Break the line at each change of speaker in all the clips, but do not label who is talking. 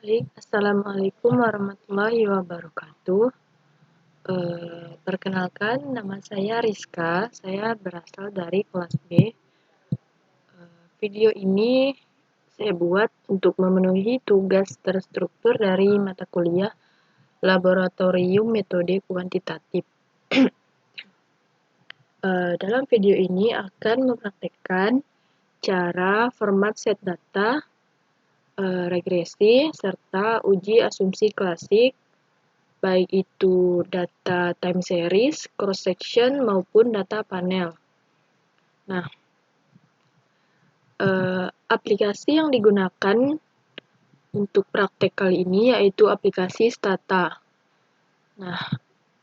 Baik, Assalamualaikum warahmatullahi wabarakatuh. Perkenalkan, nama saya Rizka. Saya berasal dari kelas B. Video ini saya buat untuk memenuhi tugas terstruktur dari mata kuliah Laboratorium Metode Kuantitatif. Dalam video ini akan mempraktekkan cara format set data, regresi, serta uji asumsi klasik, baik itu data time series, cross section, maupun data panel. Nah, aplikasi yang digunakan untuk praktek kali ini yaitu aplikasi Stata. Nah,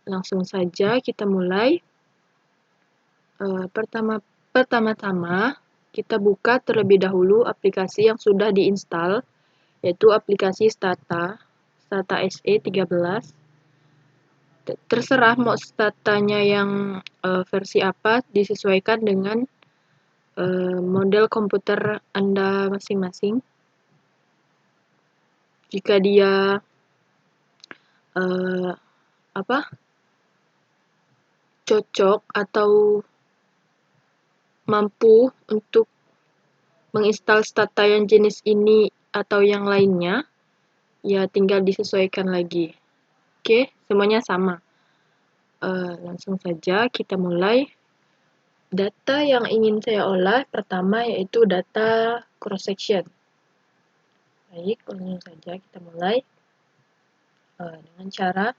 langsung saja kita mulai. Pertama-tama kita buka terlebih dahulu aplikasi yang sudah diinstal, yaitu aplikasi Stata SE 13. Terserah mau statanya yang versi apa, disesuaikan dengan model komputer Anda masing-masing. Jika dia cocok atau mampu untuk menginstal Stata yang jenis ini atau yang lainnya, ya tinggal disesuaikan lagi. Oke, semuanya sama. Langsung saja kita mulai. Data yang ingin saya olah pertama yaitu data cross section. Baik, langsung saja kita mulai dengan cara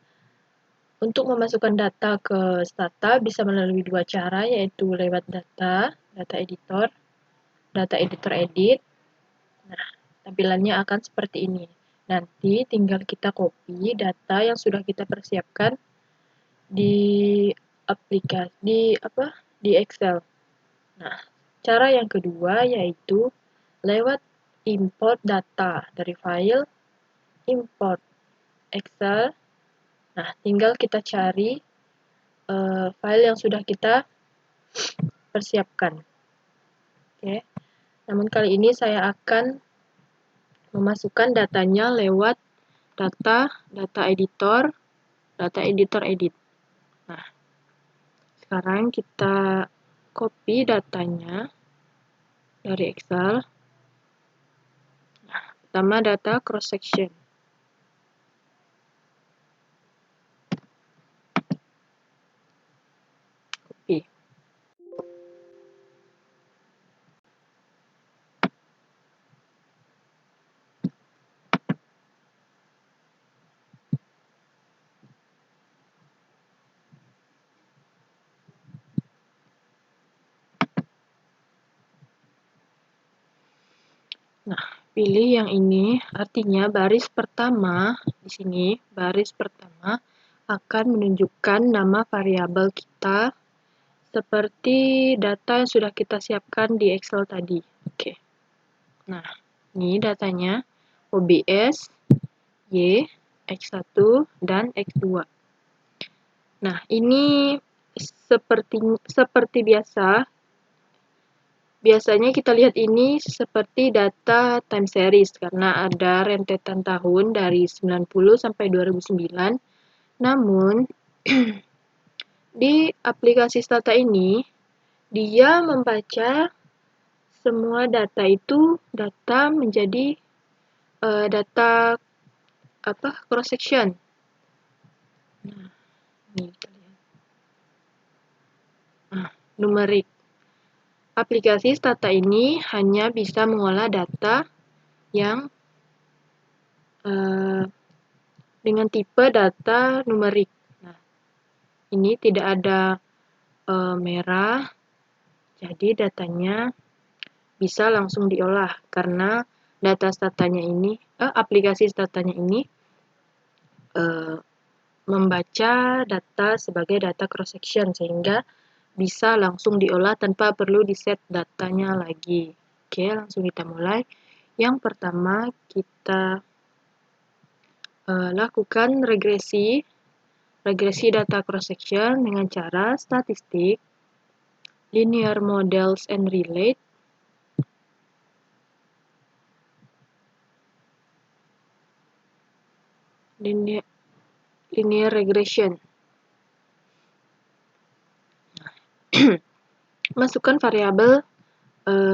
untuk memasukkan data ke Stata bisa melalui dua cara, yaitu lewat data editor edit. Nah, tampilannya akan seperti ini. Nanti tinggal kita copy data yang sudah kita persiapkan di di Excel. Nah, cara yang kedua yaitu lewat import data dari file, import Excel. Nah, tinggal kita cari file yang sudah kita persiapkan. Oke. Namun kali ini saya akan memasukkan datanya lewat data editor edit. Nah, sekarang kita copy datanya dari Excel. Nah, pertama data cross section. Copy. Nah, pilih yang ini, artinya baris pertama di sini, baris pertama akan menunjukkan nama variabel kita seperti data yang sudah kita siapkan di Excel tadi. Oke. Nah, ini datanya OBS, Y, X1, dan X2. Nah, ini seperti biasa. Biasanya kita lihat ini seperti data time series karena ada rentetan tahun dari 90 sampai 2009. Namun, di aplikasi Stata ini, dia membaca semua data itu data menjadi data cross section. Nah, ini kita lihat. Nah, numerik. Aplikasi Stata ini hanya bisa mengolah data yang dengan tipe data numerik. Nah, ini tidak ada merah, jadi datanya bisa langsung diolah karena aplikasi Statanya ini membaca data sebagai data cross section sehingga bisa langsung diolah tanpa perlu di-set datanya lagi. Oke, langsung kita mulai. Yang pertama kita lakukan regresi data cross section dengan cara statistik, linear models and relate, linear regression. Masukkan variabel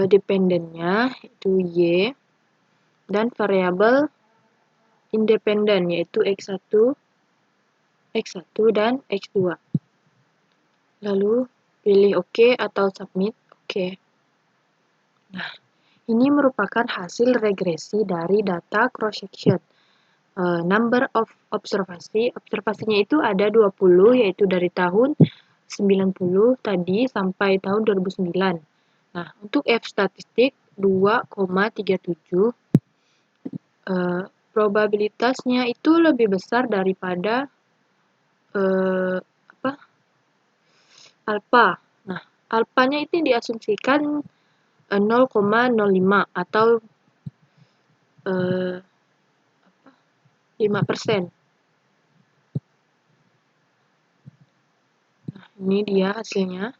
dependennya yaitu Y dan variabel independen yaitu X1, X1 dan X2. Lalu pilih OK atau submit. OK. Nah, ini merupakan hasil regresi dari data cross-section. Number of observasinya itu ada 20, yaitu dari tahun 90 tadi sampai tahun 2009. Nah, untuk F statistik 2,37, probabilitasnya itu lebih besar daripada alpha. Nah, alpanya itu diasumsikan 0,05 atau 5%. Nah, ini dia hasilnya.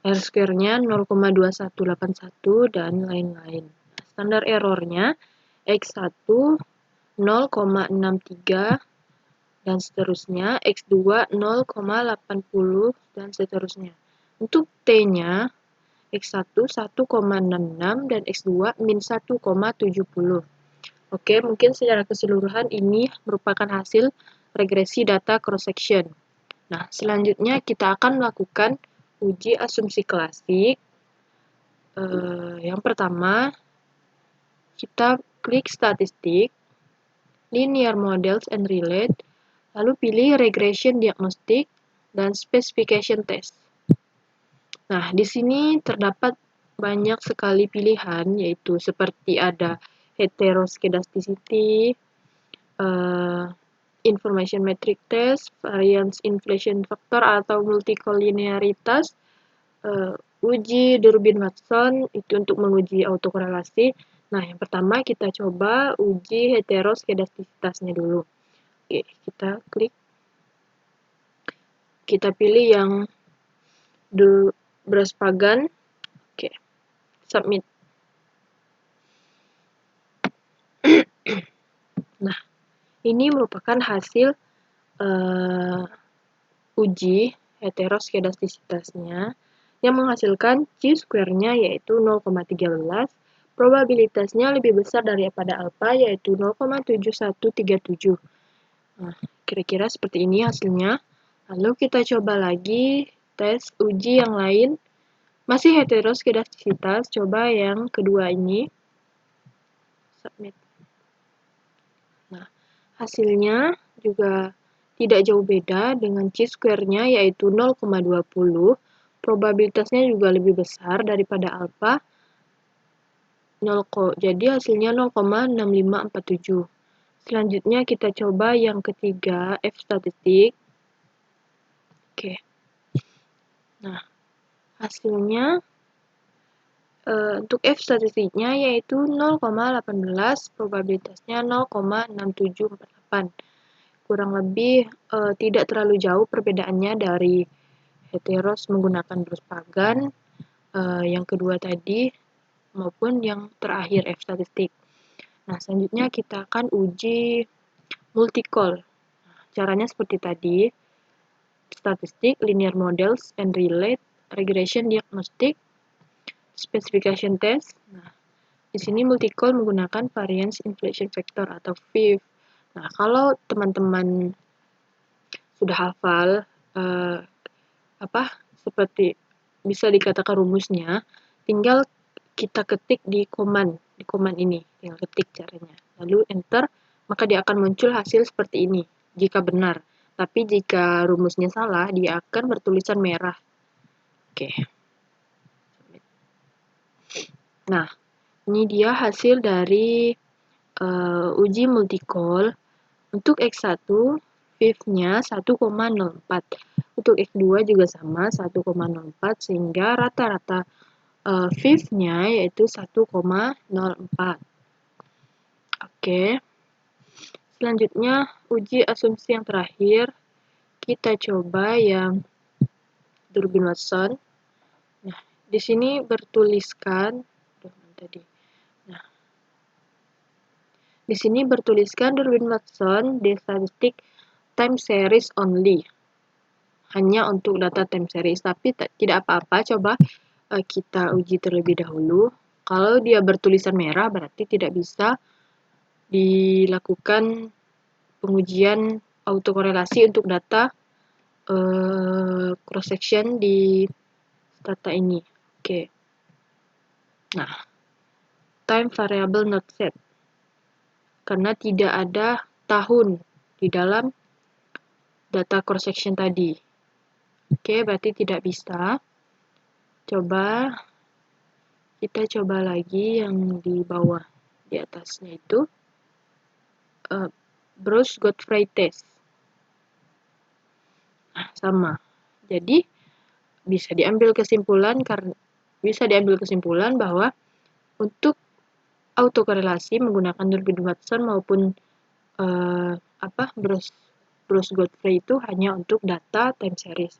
R-square-nya 0,2181 dan lain-lain. Standar errornya X1 0,63 dan seterusnya, X2 0,80 dan seterusnya. Untuk T-nya X1 1,66 dan X2 min 1,70. Oke, mungkin secara keseluruhan ini merupakan hasil regresi data cross-section. Nah, selanjutnya kita akan melakukan uji asumsi klasik. Yang pertama, kita klik statistik, linear models and relate, lalu pilih regression diagnostic dan specification test. Nah, di sini terdapat banyak sekali pilihan, yaitu seperti ada heteroskedasticity, information metric test, variance inflation factor atau multicollinearitas, uji Durbin-Watson itu untuk menguji autokorelasi. Nah, yang pertama kita coba uji heteroskedastisitasnya dulu. Oke, kita klik. Kita pilih yang Braspagan. Oke, submit. Nah, ini merupakan hasil uji heteroskedastisitasnya yang menghasilkan chi-square-nya yaitu 0,13, probabilitasnya lebih besar daripada alpha yaitu 0,7137. Nah, kira-kira seperti ini hasilnya. Lalu kita coba lagi tes uji yang lain. Masih heteroskedastisitas, coba yang kedua ini. Submit. Nah, hasilnya juga tidak jauh beda dengan chi-square-nya yaitu 0,20. Probabilitasnya juga lebih besar daripada alpha. Jadi hasilnya 0,6547. Selanjutnya kita coba yang ketiga, F statistik. Oke. Nah, hasilnya untuk F statistiknya yaitu 0,18, probabilitasnya 0,6748. Kurang lebih tidak terlalu jauh perbedaannya dari heteros menggunakan Braspagan, yang kedua tadi, maupun yang terakhir F statistik. Nah, selanjutnya kita akan uji multicol. Caranya seperti tadi, statistik, linear models, and relate, regression diagnostic, specification test. Nah, di sini multicol menggunakan variance inflation factor atau VIF. Nah, kalau teman-teman sudah hafal seperti bisa dikatakan rumusnya, tinggal kita ketik di command ini, tinggal ketik caranya. Lalu enter, maka dia akan muncul hasil seperti ini jika benar. Tapi jika rumusnya salah, dia akan bertulisan merah. Oke. Nah, ini dia hasil dari uji multicol. Untuk X1, VIF-nya 1,04. Untuk X2 juga sama, 1,04, sehingga rata-rata VIF-nya yaitu 1,04. Oke. Selanjutnya, uji asumsi yang terakhir. Kita coba yang Durbin-Watson. Nah, di sini bertuliskan, Di sini bertuliskan Durbin Watson di statistik time series only. Hanya untuk data time series, tapi tidak apa-apa, coba kita uji terlebih dahulu. Kalau dia bertulisan merah berarti tidak bisa dilakukan pengujian autokorelasi untuk data cross section di data ini. Oke. Nah, time variable not set karena tidak ada tahun di dalam data cross section tadi. Oke, berarti tidak bisa. Kita coba lagi yang di bawah, di atasnya itu Bruce Godfrey test. Nah, sama. Jadi bisa diambil kesimpulan bahwa untuk autokorelasi menggunakan Durbin Watson maupun Bruce Godfrey itu hanya untuk data time series.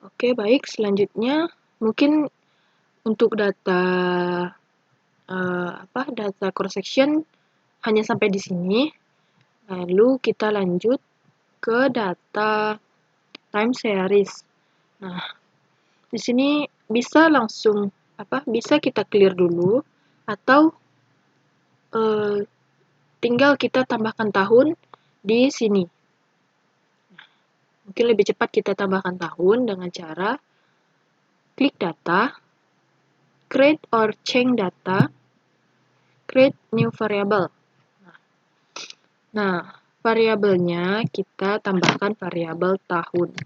Oke, baik, selanjutnya mungkin untuk data cross section hanya sampai di sini. Lalu kita lanjut ke data time series. Nah, di sini bisa kita clear dulu atau tinggal kita tambahkan tahun di sini. Mungkin lebih cepat kita tambahkan tahun dengan cara klik data, create or change data, create new variable. Nah, variabelnya kita tambahkan variabel tahun.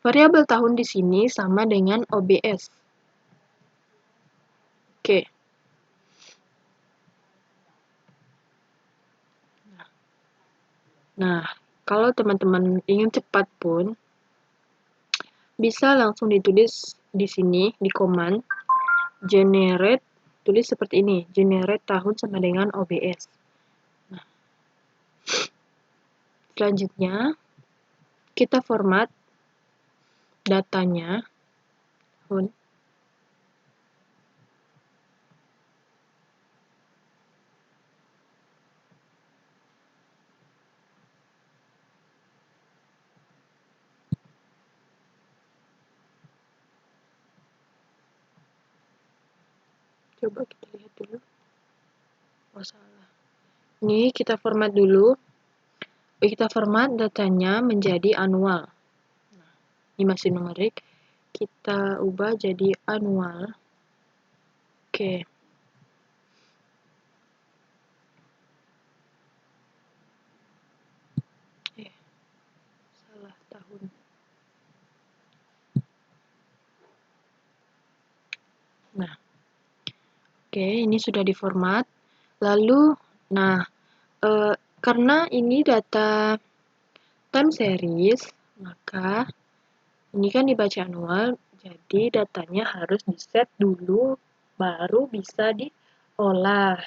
Variabel tahun di sini sama dengan OBS. Oke. Nah, kalau teman-teman ingin cepat pun, bisa langsung ditulis di sini, di command, generate, tulis seperti ini, generate tahun sama dengan OBS. Nah, selanjutnya, kita format datanya, tahun. Coba kita lihat dulu. Oh, salah. Ini kita format dulu. Kita format datanya menjadi annual. Nah, ini masih numerik. Kita ubah jadi annual. Oke. Salah tahun. Nah, oke, ini sudah diformat. Lalu, nah, karena ini data time series, maka ini kan dibaca annual, jadi datanya harus di-set dulu, baru bisa diolah.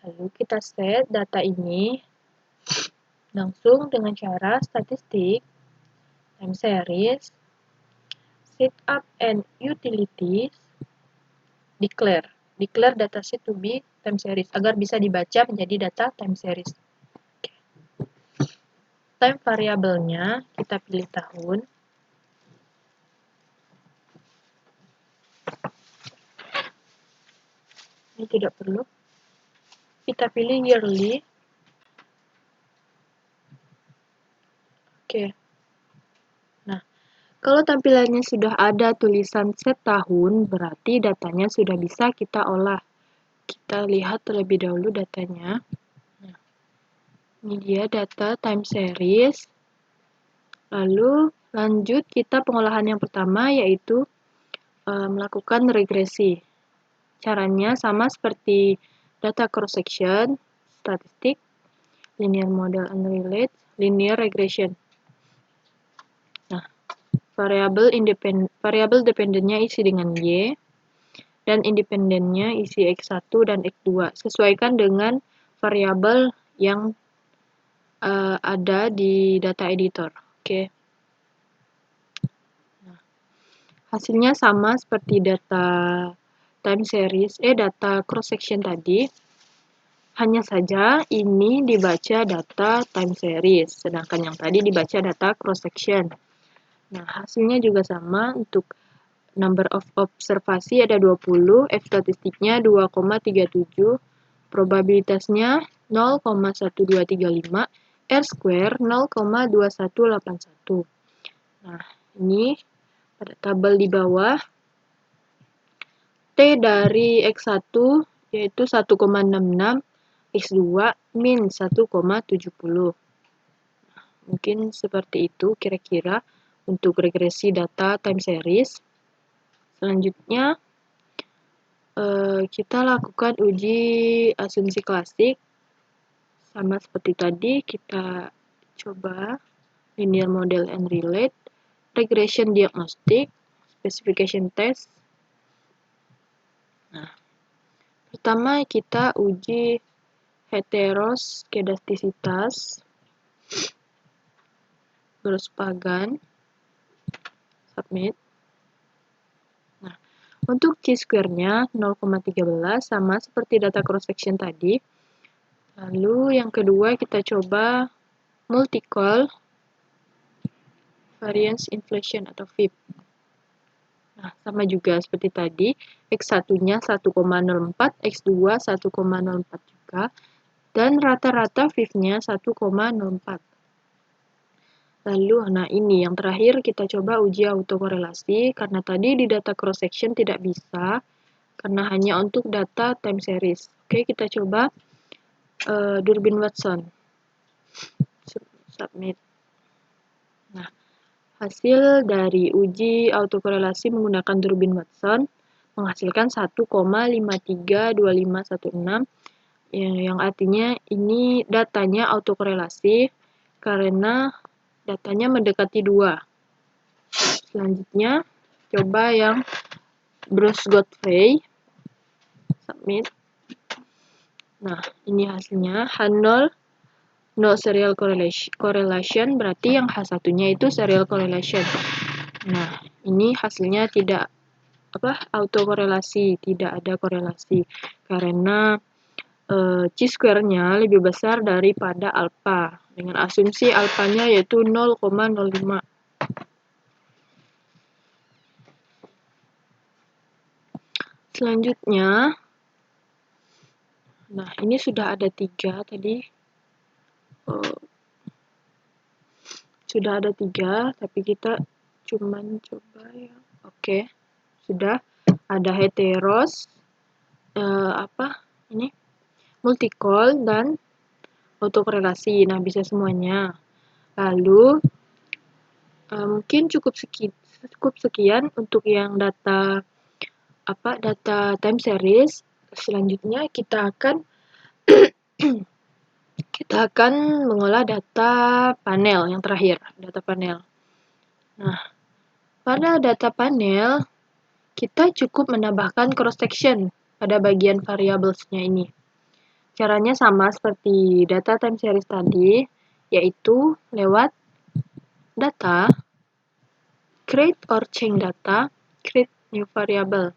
Lalu kita set data ini langsung dengan cara statistik, time series, setup and utilities, declare dataset to be time series agar bisa dibaca menjadi data time series. Time variabelnya kita pilih tahun. Ini tidak perlu. Kita pilih yearly. Oke. Nah, kalau tampilannya sudah ada tulisan set tahun, berarti datanya sudah bisa kita olah. Kita lihat terlebih dahulu datanya. Nah, ini dia data time series. Lalu lanjut kita pengolahan yang pertama yaitu melakukan regresi. Caranya sama seperti data cross section, statistik, linear model unrelated, linear regression. Nah, variabel dependennya isi dengan Y, dan independennya isi X1 dan X2. Sesuaikan dengan variabel yang ada di data editor. Oke. Nah, hasilnya sama seperti data data cross section tadi, hanya saja ini dibaca data time series, sedangkan yang tadi dibaca data cross section. Nah, hasilnya juga sama. Untuk number of observasi ada 20, F statistiknya 2,37, probabilitasnya 0,1235, R square 0,2181. Nah, ini pada tabel di bawah, T dari X1 yaitu 1,66, X2 min 1,70. Mungkin seperti itu kira-kira untuk regresi data time series. Selanjutnya, kita lakukan uji asumsi klasik. Sama seperti tadi, kita coba linear model and relate, regression diagnostic, specification test. Nah, pertama kita uji heteroskedastisitas, Grosspagan, submit. Nah, untuk chi-square-nya 0,13 sama seperti data cross-section tadi. Lalu yang kedua kita coba multi-call variance inflation atau VIP. Nah, sama juga seperti tadi, X1-nya 1,04, X2 1,04 juga, dan rata-rata VIP-nya 1,04. Lalu, nah ini yang terakhir kita coba uji autokorelasi, karena tadi di data cross-section tidak bisa, karena hanya untuk data time series. Oke, kita coba Durbin-Watson. Submit. Nah, hasil dari uji autokorelasi menggunakan Durbin-Watson menghasilkan 1,532516, yang artinya ini datanya autokorelasi karena datanya mendekati 2. Selanjutnya, coba yang Bruce-Godfrey. Submit. Nah, ini hasilnya H0 no serial correlation, berarti yang H1-nya itu serial correlation. Nah, ini hasilnya tidak autokorelasi, tidak ada korelasi karena chi-square-nya lebih besar daripada alpha dengan asumsi alpanya yaitu 0,05. Selanjutnya, nah ini sudah ada 3 tadi. Sudah ada 3, tapi kita cuman coba ya. Oke, sudah ada heteros, ini multi-call dan autokorelasi. Nah, bisa semuanya. Lalu mungkin cukup sekian untuk yang data time series. Selanjutnya kita akan mengolah data panel yang terakhir, data panel. Nah, pada data panel kita cukup menambahkan cross section pada bagian variables-nya ini. Caranya sama seperti data time series tadi, yaitu lewat data, create or change data, create new variable.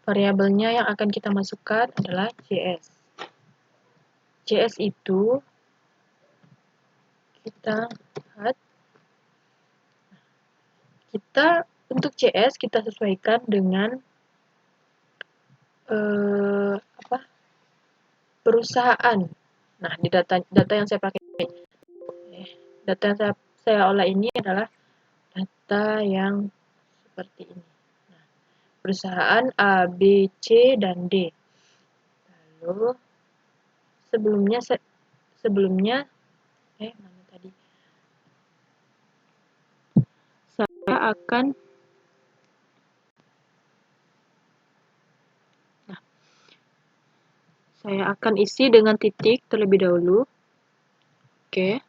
Variabelnya yang akan kita masukkan adalah JS. JS itu kita lihat, untuk JS kita sesuaikan dengan perusahaan. Nah, di data yang saya pakai, data yang saya olah ini adalah data yang seperti ini. Nah, perusahaan A, B, C, dan D. Lalu sebelumnya mana tadi? Saya akan isi dengan titik terlebih dahulu. Oke.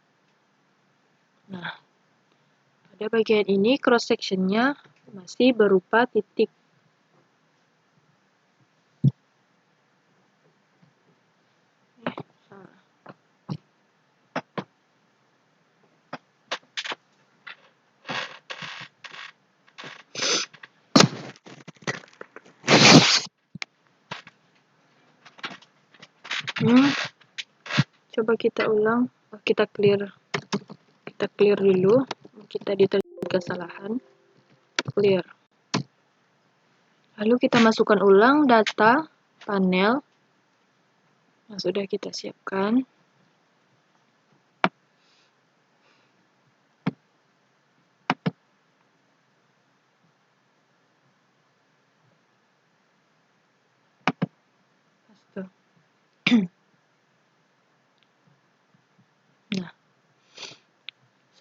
Nah, pada bagian ini cross section-nya masih berupa titik. Coba kita ulang, kita clear dulu, kita ditemukan kesalahan, clear. Lalu kita masukkan ulang data panel yang sudah kita siapkan. Nah,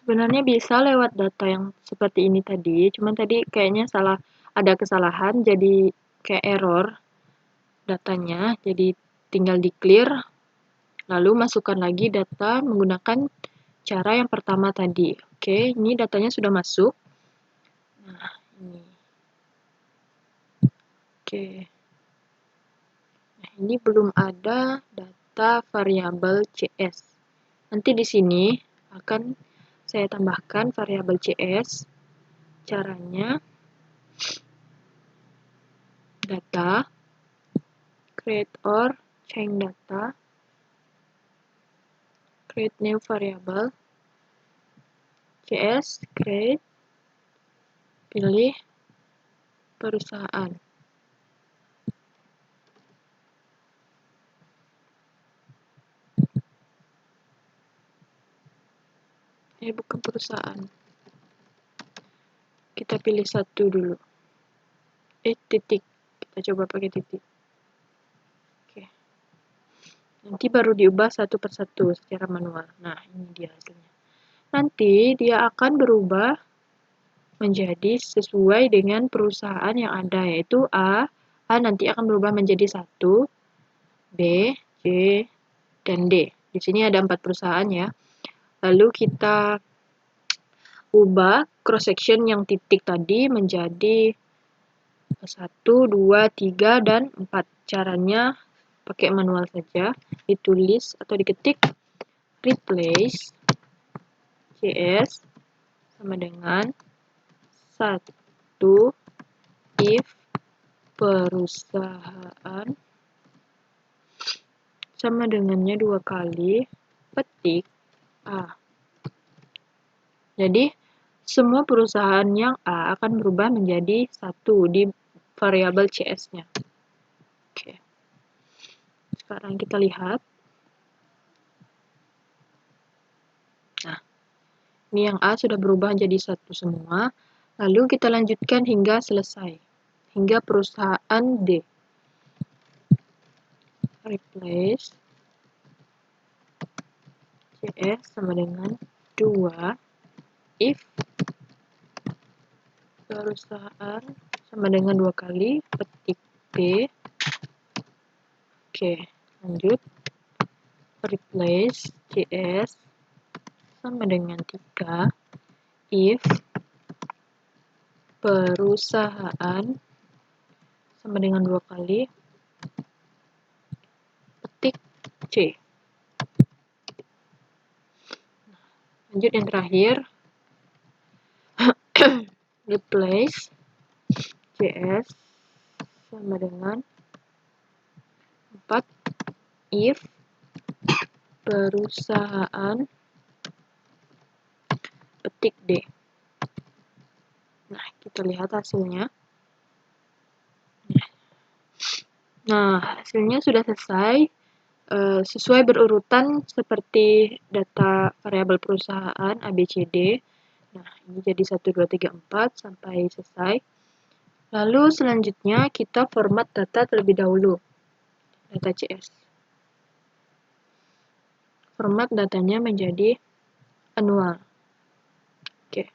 sebenarnya bisa lewat data yang seperti ini tadi, cuman tadi kayaknya ada kesalahan, jadi kayak error datanya, jadi tinggal di clear, lalu masukkan lagi data menggunakan cara yang pertama tadi. Oke, ini datanya sudah masuk. Nah, ini. Oke. Nah, ini belum ada data variabel CS. Nanti di sini akan saya tambahkan variabel CS. Caranya, data, create or change data, create new variable, CS, create, pilih perusahaan. Bukan perusahaan. Kita pilih satu dulu. Titik. Kita coba pakai titik. Oke. Nanti baru diubah satu persatu secara manual. Nah, ini dia hasilnya. Nanti dia akan berubah menjadi sesuai dengan perusahaan yang ada, yaitu A. A nanti akan berubah menjadi 1, B, C, dan D. Di sini ada 4 perusahaan ya. Lalu kita ubah cross section yang titik tadi menjadi 1, 2, 3, dan 4. Caranya pakai manual saja. Ditulis atau diketik replace CS sama dengan 1 if perusahaan sama dengannya 2 kali petik A. Jadi, semua perusahaan yang A akan berubah menjadi 1 di variabel CS-nya. Oke. Sekarang kita lihat. Nah, ini yang A sudah berubah menjadi 1 semua. Lalu kita lanjutkan hingga selesai. Hingga perusahaan D. Replace CS sama dengan 2 if perusahaan sama dengan 2 kali petik B. Oke, lanjut. Replace CS sama dengan 3 if perusahaan sama dengan 2 kali petik C. Lanjut yang terakhir. Replace CS sama dengan 4 if perusahaan petik D. Nah, kita lihat hasilnya. Nah, hasilnya sudah selesai. Sesuai berurutan seperti data variabel perusahaan ABCD. Nah, ini jadi 1, 2, 3, 4 sampai selesai. Lalu selanjutnya kita format data terlebih dahulu. Data CS. Format datanya menjadi annual. Oke.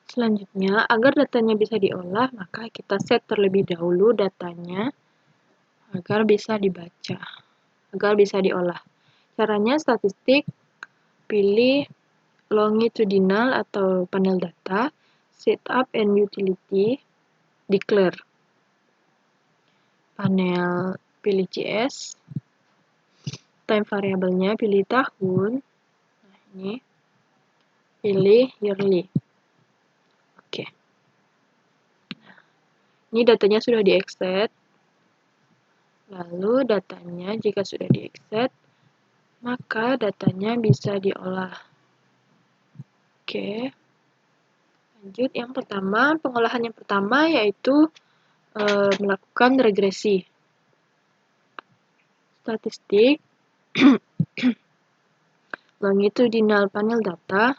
Selanjutnya, agar datanya bisa diolah, maka kita set terlebih dahulu datanya agar bisa dibaca, agar bisa diolah. Caranya statistik, pilih longitudinal atau panel data, setup and utility, declare. Panel pilih CS, time variabelnya, pilih tahun. Nah, ini. Pilih yearly. Oke. Ini datanya sudah di-extract. Lalu datanya jika sudah di-extract, maka datanya bisa diolah. Oke. Lanjut, yang pertama, pengolahan yang pertama yaitu melakukan regresi. Statistik, longitudinal panel data,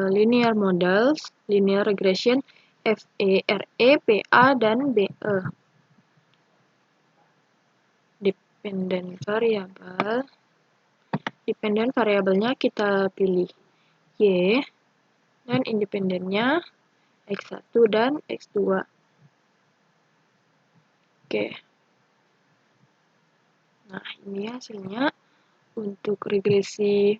linear models, linear regression, FE, RE, PA, dan BE. Dependent variable. Dependent variabelnya kita pilih Y, dan independennya X1 dan X2. Oke. Nah, ini hasilnya untuk regresi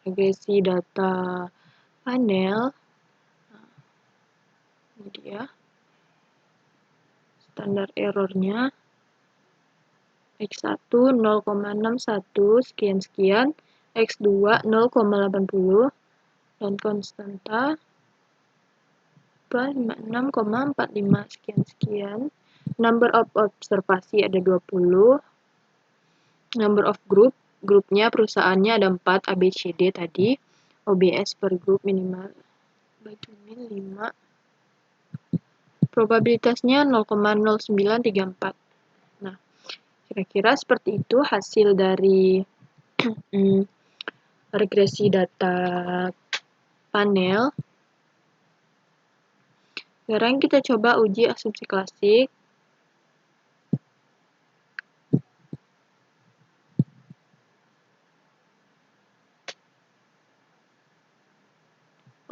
regresi data panel. Ini dia. Standar errornya X1 0,61 sekian-sekian, X2 0,80, dan konstanta 56,45 sekian-sekian. Number of observasi ada 20. Number of group, grupnya perusahaannya ada 4, A, B, C, D tadi. OBS per group minimal bagi min 5. Probabilitasnya 0,0934. Nah, kira-kira seperti itu hasil dari regresi data panel. Sekarang kita coba uji asumsi klasik.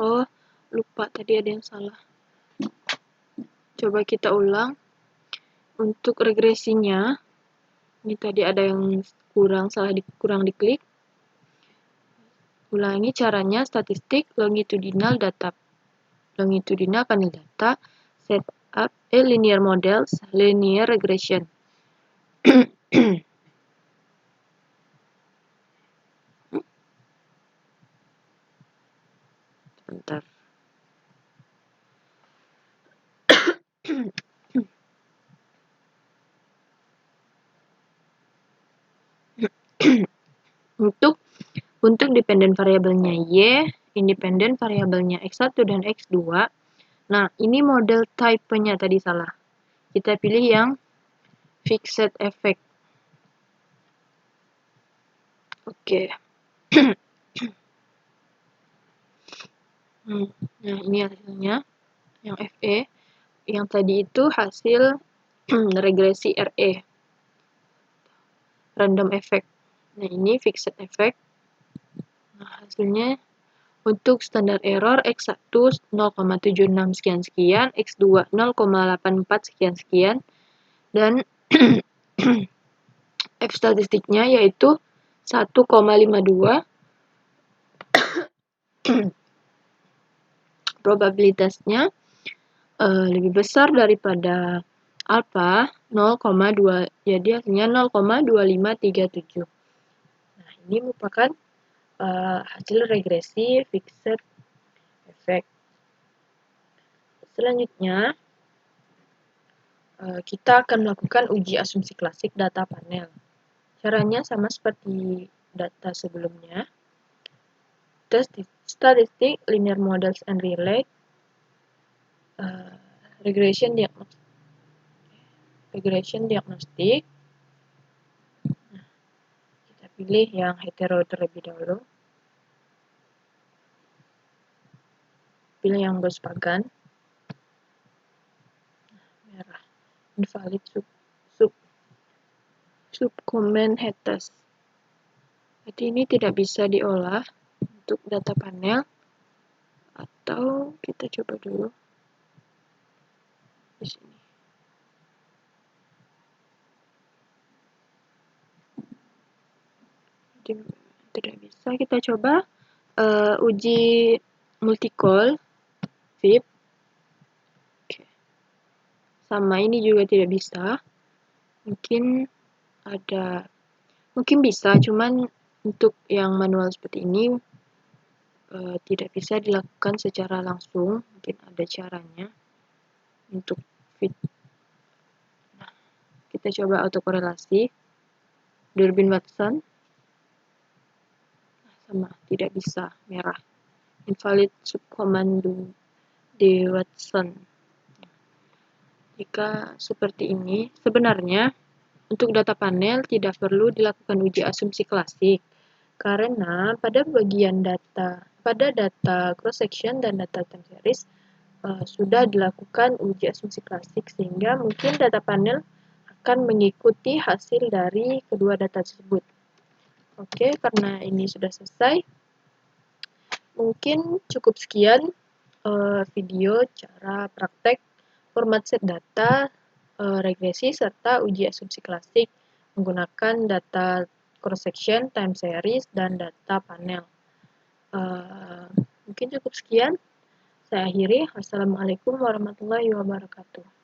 Oh, lupa tadi ada yang salah. Coba kita ulang. Untuk regresinya, ini tadi ada yang kurang diklik. Ulangi caranya, statistik, longitudinal data. Longitudinal panel data, set up a linear models, linear regression. Bentar. Untuk dependent variabelnya Y, independent variabelnya X1 dan X2. Nah, ini model type-nya tadi salah. Kita pilih yang fixed effect. Oke. Nah, ini hasilnya. Yang FE. Yang tadi itu hasil regresi RE. Random effect. Nah, ini fixed effect. Nah, hasilnya untuk standar error X1 0,76 sekian-sekian, X2 0,84 sekian-sekian, dan F statistiknya yaitu 1,52. Probabilitasnya lebih besar daripada alpha 0,2, jadi hasilnya 0,2537. Nah, ini merupakan hasil regresi fixed effect. Selanjutnya, kita akan melakukan uji asumsi klasik data panel. Caranya sama seperti data sebelumnya. Statistik, linear models and relate, regression diagnostik. Nah, kita pilih yang hetero terlebih dahulu. Pilih yang Gauss-Pagan. Merah. Invalid subcomment hetes. Jadi ini tidak bisa diolah untuk data panel. Atau kita coba dulu di sini. Tidak bisa, kita coba uji multicall. Fit. Oke. Sama ini juga tidak bisa. Mungkin bisa, cuman untuk yang manual seperti ini tidak bisa dilakukan secara langsung. Mungkin ada caranya untuk fit. Nah, kita coba autokorelasi. Durbin Watson. Sama, tidak bisa, merah. Invalid subcommand de Watson. Jika seperti ini, sebenarnya untuk data panel tidak perlu dilakukan uji asumsi klasik, karena pada data cross section dan data time series sudah dilakukan uji asumsi klasik, sehingga mungkin data panel akan mengikuti hasil dari kedua data tersebut. Oke, karena ini sudah selesai, mungkin cukup sekian video cara praktek format set data, regresi, serta uji asumsi klasik menggunakan data cross section, time series, dan data panel. Mungkin cukup sekian. Saya akhiri. Wassalamualaikum warahmatullahi wabarakatuh.